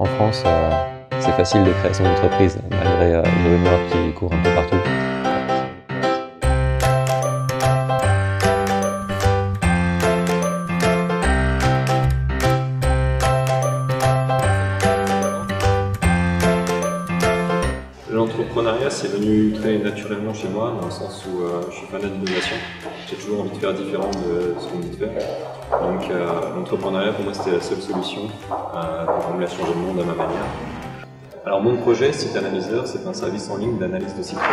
En France, c'est facile de créer son entreprise, malgré une rumeur qui court un peu partout. L'entrepreneuriat, c'est venu très naturellement chez moi, dans le sens où je suis fan d'innovation. J'ai toujours envie de faire différent de ce qu'on me dit de faire. Donc l'entrepreneuriat, pour moi, c'était la seule solution pour me changer le monde à ma manière. Alors mon projet, Site Analyzer, c'est un service en ligne d'analyse de site web.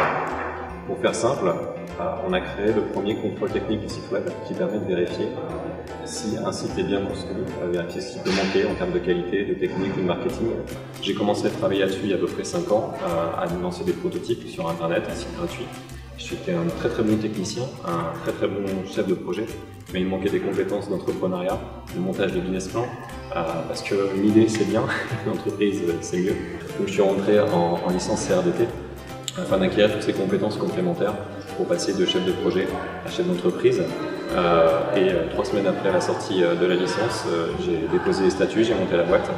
Pour faire simple, on a créé le premier contrôle technique du site web qui permet de vérifier si un site est bien construit, vérifier ce qui peut manquer en termes de qualité, de technique ou de marketing. J'ai commencé à travailler là-dessus il y a à peu près 5 ans, à lancer des prototypes sur Internet, un site gratuit. J'étais un très très bon technicien, un très très bon chef de projet, mais il me manquait des compétences d'entrepreneuriat, de montage de business plan, parce que l'idée c'est bien, l'entreprise c'est mieux. Donc je suis rentré en licence CRDT afin d'acquérir toutes ces compétences complémentaires pour passer de chef de projet à chef d'entreprise. Et 3 semaines après la sortie de la licence, j'ai déposé les statuts, j'ai monté la boîte.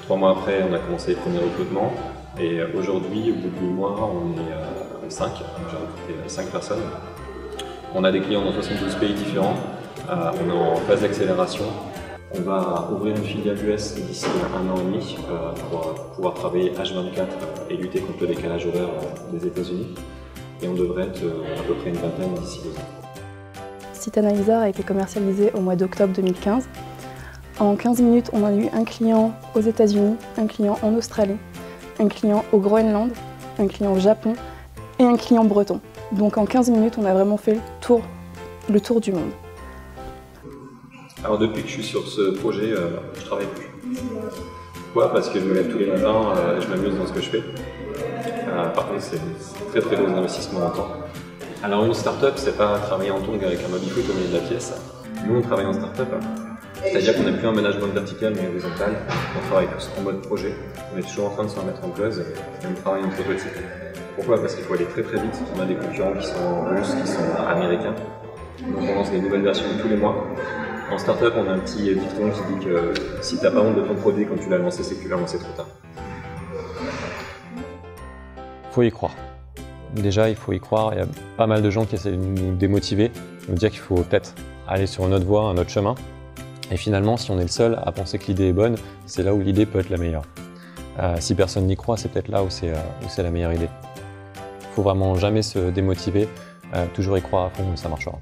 3 mois après, on a commencé les premiers recrutements. Et aujourd'hui, au bout de 8 mois, on est 5. J'ai recruté 5 personnes. On a des clients dans 72 pays différents. On est en phase d'accélération. On va ouvrir une filiale US d'ici 1 an et demi pour pouvoir travailler H24 et lutter contre le décalage horaire des États-Unis. Et on devrait être à peu près une vingtaine d'ici 2 ans. Site Analyzer a été commercialisé au mois d'octobre 2015. En 15 minutes, on a eu un client aux États-Unis, un client en Australie, un client au Groenland, un client au Japon et un client breton. Donc en 15 minutes, on a vraiment fait le tour du monde. Alors depuis que je suis sur ce projet, je travaille plus. Pourquoi ? Parce que je me lève tous les matins, je m'amuse dans ce que je fais. Par contre, c'est très très gros investissement en temps. Alors une start-up, c'est pas travailler en tongs avec un baby-foot au milieu de la pièce. Nous, on travaille en start-up, c'est-à-dire qu'on n'a plus un management vertical mais horizontal. On travaille tous en mode projet. On est toujours en train de se remettre en close et on travaille en prototype. Pourquoi ? Parce qu'il faut aller très très vite. On a des concurrents qui sont russes, qui sont américains. Donc on lance des nouvelles versions tous les mois. En start-up, on a un petit dicton qui dit que si tu n'as pas honte de ton produit quand tu l'as lancé, c'est que tu l'as lancé trop tard. Il faut y croire. Déjà, il faut y croire. Il y a pas mal de gens qui essaient de nous démotiver, de nous dire qu'il faut peut-être aller sur une autre voie, un autre chemin. Et finalement, si on est le seul à penser que l'idée est bonne, c'est là où l'idée peut être la meilleure. Si personne n'y croit, c'est peut-être là où c'est la meilleure idée. Il faut vraiment jamais se démotiver, toujours y croire à fond et ça marchera.